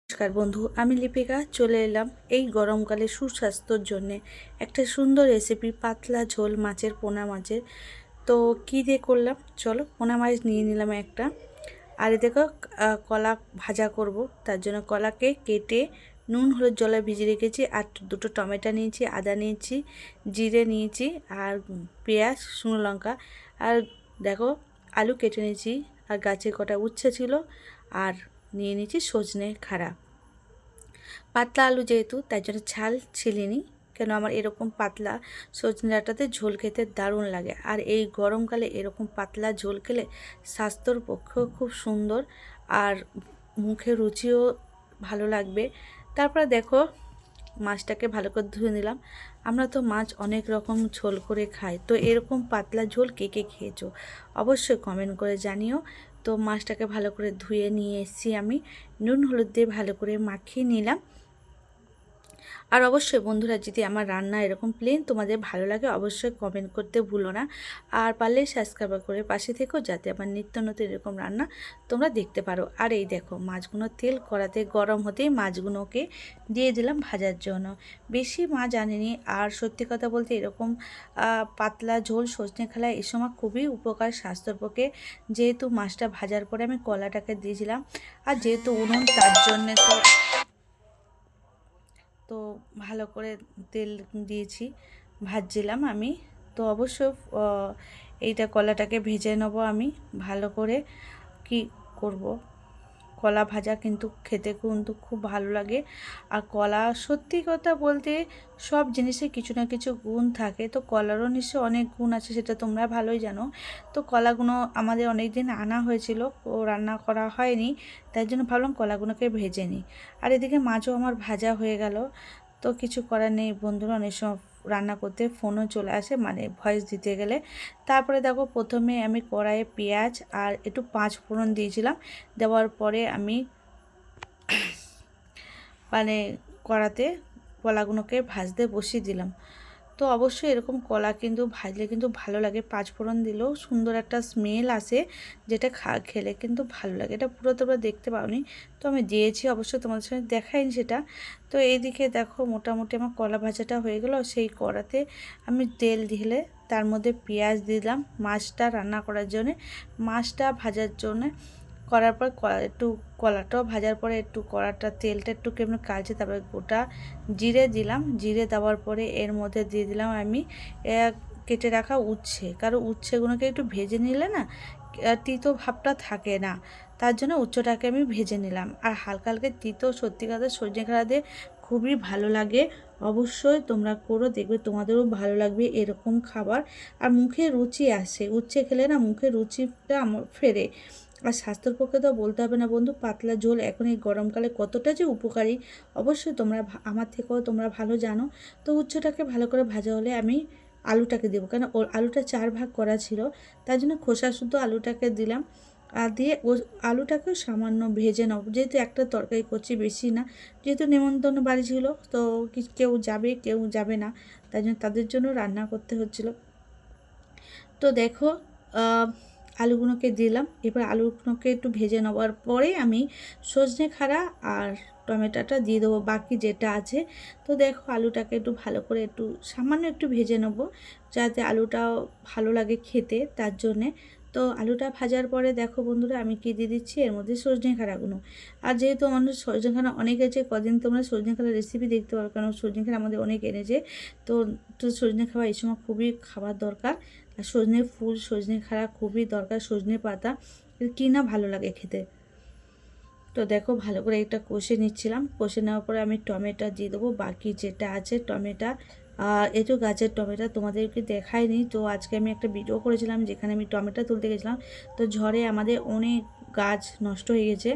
নমস্কার বন্ধু, আমি লিপিকা চলে এলাম এই গরমকালে সুস্বাস্থ্যর জন্যে একটা সুন্দর রেসিপি পাতলা ঝোল মাছের পোনা মাছের। তো কী দিয়ে করলাম, চলো। পোনা মাছ নিয়ে নিলাম একটা, আর এ দেখো কলা ভাজা করব। তার জন্য কলাকে কেটে নুন হলুদ জলে ভিজিয়ে রেখেছি, আর দুটো টমেটো নিয়েছি, আদা নিয়েছি, জিরে নিয়েছি, আর পেঁয়াজ, শুকনো লঙ্কা, আর দেখো আলু কেটে নিয়েছি, আর গাছে কটা উচ্ছে ছিল, আর নিয়ে নিয়েছি সজনে খাড়া। পাতলা আলু যেহেতু, তাই জন্য ছাল ছিলিনি, কেন আমার এরকম পাতলা সজনে ডাঁটাতে ঝোল খেতে দারুণ লাগে। আর এই গরমকালে এরকম পাতলা ঝোল খেলে স্বাস্থ্যর পক্ষেও খুব সুন্দর, আর মুখে রুচিও ভালো লাগবে। তারপরে দেখো মাছটাকে ভালো করে ধুয়ে নিলাম। আমরা তো মাছ অনেক রকম ঝোল করে খাই, তো এরকম পাতলা ঝোল কে কে খেয়েছো অবশ্যই কমেন্ট করে জানিও। তো মাছটাকে ভালো করে ধুয়ে নিয়ে এসেছি, আমি নুন হলুদ দিয়ে ভালো করে মাখিয়ে নিলাম। আর অবশ্যই বন্ধুরা, যদি আমার রান্না এরকম প্লেন তোমাদের ভালো লাগে অবশ্যই কমেন্ট করতে ভুলো না, আর পারলে সাবস্ক্রাইব করে পাশে থেকো, যাতে আমার নিত্য নতুন এরকম রান্না তোমরা দেখতে পারো। আর এই দেখো মাছগুলো তেল কড়াতে গরম হতেই মাছগুলোকে দিয়ে দিলাম ভাজার জন্য। বেশি মাছ আনিনি, আর সত্যি কথা বলতে এরকম পাতলা ঝোল সজনে খালা এই সময় খুবই উপকার স্বাস্থ্যের পক্ষে। যেহেতু মাছটা ভাজার পরে আমি কলাটাকে দিয়েছিলাম, আর যেহেতু উনুন তার জন্যে তো ভালো করে তেল দিয়েছি, ভাজছিলাম আমি। তো অবশ্য এইটা কলাটাকে ভেজে নেব আমি ভালো করে। কি করব, কলা ভাজা কিন্তু খেতে কিন্তু খুব ভালো লাগে। আর কলা, সত্যি কথা বলতে সব জিনিসে কিছু না কিছু গুণ থাকে, তো কলারও নিশ্চয়ই অনেক গুণ আছে, সেটা তোমরা ভালোই জানো। তো কলাগুলো আমাদের অনেক দিন আনা হয়েছিল, ও রান্না করা হয়নি, তাই জন্য ভাবলাম কলাগুলোকে ভেজে নিই। আর এদিকে মাছও আমার ভাজা হয়ে গেল। তো কিছু করার নেই বন্ধুরা, অনেক সময় রান্না করতে ফোনও চলে আসে, মানে ভয়েস দিতে গেলে। তারপরে দেখো প্রথমে আমি কড়াইয়ে পেঁয়াজ আর একটু পাঁচ ফোড়ন দিয়েছিলাম। দেওয়ার পরে আমি মানে কড়াতে কলাগুলোকে ভাজতে বসিয়ে দিলাম। তো অবশ্যই এরকম কলা কিন্তু ভাজলে কিন্তু ভালো লাগে, পাঁচফোড়ন দিলেও সুন্দর একটা স্মেল আসে, যেটা খেলে কিন্তু ভালো লাগে। এটা পুরো তোমরা দেখতে পাওনি, তো আমি দিয়েছি, অবশ্যই তোমাদের সঙ্গে দেখাইনি সেটা। তো এইদিকে দেখো মোটামুটি আমার কলা ভাজাটা হয়ে গেল। সেই কড়াতে আমি তেল ঢেলে তার মধ্যে পেঁয়াজ দিলাম মাছটা রান্না করার জন্যে, মাছটা ভাজার জন্যে। করার পর একটু কলাটাও ভাজার পরে একটু কড়াটা তেলটা একটু কেমন কালছে, তারপরে গোটা জিরে দিলাম। জিরে দেওয়ার পরে এর মধ্যে দিয়ে দিলাম আমি কেটে রাখা উচ্ছে, কারণ উচ্ছেগুলোকে একটু ভেজে নিলে না তিতো ভাবটা থাকে না, তার জন্য উচ্চটাকে আমি ভেজে নিলাম। আর হালকা হালকা তিতো সত্যি কথা সজনে খাড়া দিয়ে খুবই ভালো লাগে। অবশ্যই তোমরা করো, দেখবে তোমাদেরও ভালো লাগবে এরকম খাবার। আর মুখে রুচি আসে, উচ্ছে খেলে না মুখে রুচিটা আমার ফেরে। আর স্বাস্থ্যের পক্ষে তো বলতে হবে না বন্ধু, পাতলা ঝোল এখন এই গরমকালে কতটা যে উপকারী অবশ্যই তোমরা আমার থেকেও তোমরা ভালো জানো। তো উচ্চটাকে ভালো করে ভাজা হলে আমি আলুটাকে দেবো, কেন ওর আলুটা 4 ভাগ করা ছিল, তার জন্য খোসা শুদ্ধ আলুটাকে দিলাম। আর দিয়ে ও আলুটাকেও সামান্য ভেজে নাও, যেহেতু একটা তরকারি করছি বেশি না, যেহেতু নেমন্তন্ন বাড়ি ছিল, তো কেউ যাবে কেউ যাবে না, তাই জন্য তাদের জন্য রান্না করতে হচ্ছিল। তো দেখো আলুগুলোকে দিলাম, এবার আলুগুলোকে একটু ভেজে নেওয়ার পরে আমি সজনে খাড়া আর টমেটোটা দিয়ে দেবো বাকি যেটা আছে। তো দেখো আলুটাকে একটু ভালো করে একটু সামান্য একটু ভেজে নেবো, যাতে আলুটাও ভালো লাগে খেতে, তার জন্যে। তো আলুটা ভাজার পরে দেখো বন্ধুরা আমি কি দিয়ে দিচ্ছি এর মধ্যে সজনে খাড়াগুলো। আর যেহেতু আমাদের সজনে খাড়া অনেক আছে, কদিন তোমরা সজনে খাড়ার রেসিপি দেখতে পারো, কারণ সজনে খাড়া আমাদের অনেক এনেছে। তো সজনে খাওয়া এই সময় খুবই খাবার দরকার। আর সজনে ফুল সজনে খাড়া খুবই দরকার, সজনে পাতা কি না ভালো লাগে খেতে। তো দেখো ভালো করে এটা কষে নিচ্ছিলাম, কষে নেওয়ার পরে আমি টমেটো দিয়ে দেবো বাকি যেটা আছে টমেটো। আর এই তো গাছের টমেটো তোমাদেরকে দেখাইনি, তো আজকে আমি একটা ভিডিও করেছিলাম যেখানে আমি টমেটো তুলতে গেছিলাম, তো ঝড়ে আমাদের অনেক গাছ নষ্ট হয়ে গেছে,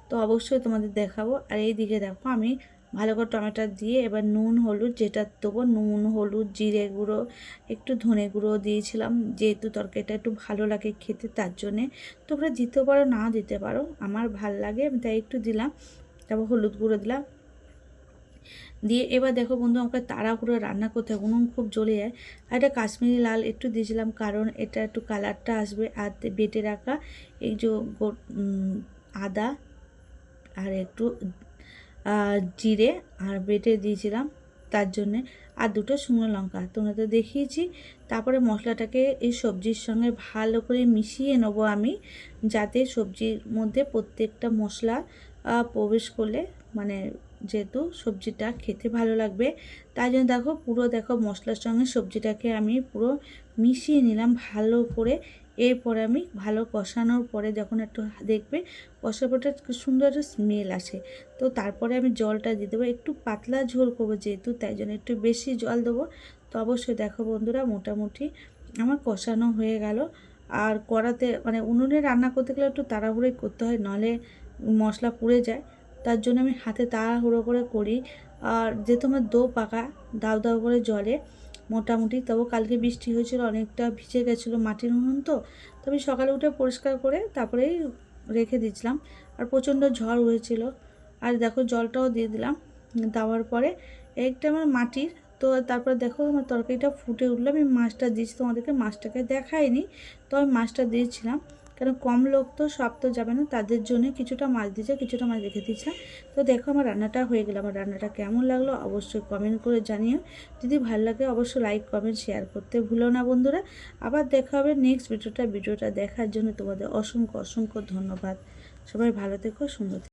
তো অবশ্যই তোমাদের দেখাবো। আর এই দিকে দেখো আমি ভালো করে টমেটো দিয়ে এবার নুন হলুদ যেটা দেবো, নুন হলুদ জিরে গুঁড়ো একটু ধনে গুঁড়ো দিয়েছিলাম, যেহেতু তরকারিটা একটু ভালো লাগে খেতে, তার জন্যে। তোমরা দিতে পারো না দিতে পারো, আমার ভাল লাগে আমি তাই একটু দিলাম। তারপর হলুদ গুঁড়ো দিলাম, দিয়ে এবার দেখো বন্ধু আমাকে তাড়াহুড়ো রান্না করতে হয়, উনুন খুব জ্বলে যায়। আর এটা কাশ্মীরি লাল একটু দিয়েছিলাম, কারণ এটা একটু কালারটা আসবে। আর বেটে রাখা এই যে আদা আর একটু জিরে আর বেটে দিয়েছিলাম তার জন্যে, আর 2টো শুকনো লঙ্কা তোমরা তো দেখিয়েছি। তারপরে মশলাটাকে এই সবজির সঙ্গে ভালো করে মিশিয়ে নেবো আমি, যাতে সবজির মধ্যে প্রত্যেকটা মশলা প্রবেশ করলে মানে যেহেতু সবজিটা খেতে ভালো লাগবে, তাই জন্য দেখো মশলার সঙ্গে সবজিটাকে আমি পুরো মিশিয়ে নিলাম ভালো করে। এরপরে আমি ভালো কষানোর পরে যখন একটু দেখবে কষার পরটা সুন্দর একটা স্মেল আসে, তো তারপরে আমি জলটা দিয়ে দেবো। একটু পাতলা ঝোল করবো যেহেতু, তাই জন্য একটু বেশি জল দেবো। তো অবশ্যই দেখো বন্ধুরা মোটামুটি আমার কষানো হয়ে গেল। আর কড়াতে মানে উনুনে রান্না করতে গেলে একটু তাড়াহুড়োই করতে হয়, নাহলে মশলা পুড়ে যায়, তার জন্য আমি হাতে তাড়াহুড়ো করে করি। আর যেহেতু আমার দো পাকা দাউ দাউ করে জলে মোটামুটি, তবু কালকে বৃষ্টি হয়েছিল অনেকটা ভিজে গেছিলো মাটির উনুন, তো আমি সকালে উঠে পরিষ্কার করে তারপরেই রেখে দিয়েছিলাম। আর প্রচণ্ড ঝড় হয়েছিল। আর দেখো জলটাও দিয়ে দিলাম, দেওয়ার পরে একটা আমার মাটির, তো তারপর দেখো আমার তরকারিটা ফুটে উঠলো। আমি মাছটা দিয়েছি, তোমাদেরকে মাছটাকে দেখাইনি, তো আমি মাছটা দিয়েছিলাম কারণ কম লোক তো সব তো যাবে না, তাদের জন্য কিছুটা মাছ দিয়েছে, কিছুটা মাছ রেখে দিয়েছিলাম। তো দেখো আমার রান্নাটা হয়ে গেল। আমার রান্নাটা কেমন লাগলো অবশ্যই কমেন্ট করে জানিও। যদি ভালো লাগে অবশ্যই লাইক কমেন্ট শেয়ার করতে ভুলো না বন্ধুরা। আবার দেখা হবে নেক্সট ভিডিওটা দেখার জন্য তোমাদের অসংখ্য অসংখ্য ধন্যবাদ। সবাই ভালো থেকো, সুন্দর থেকো।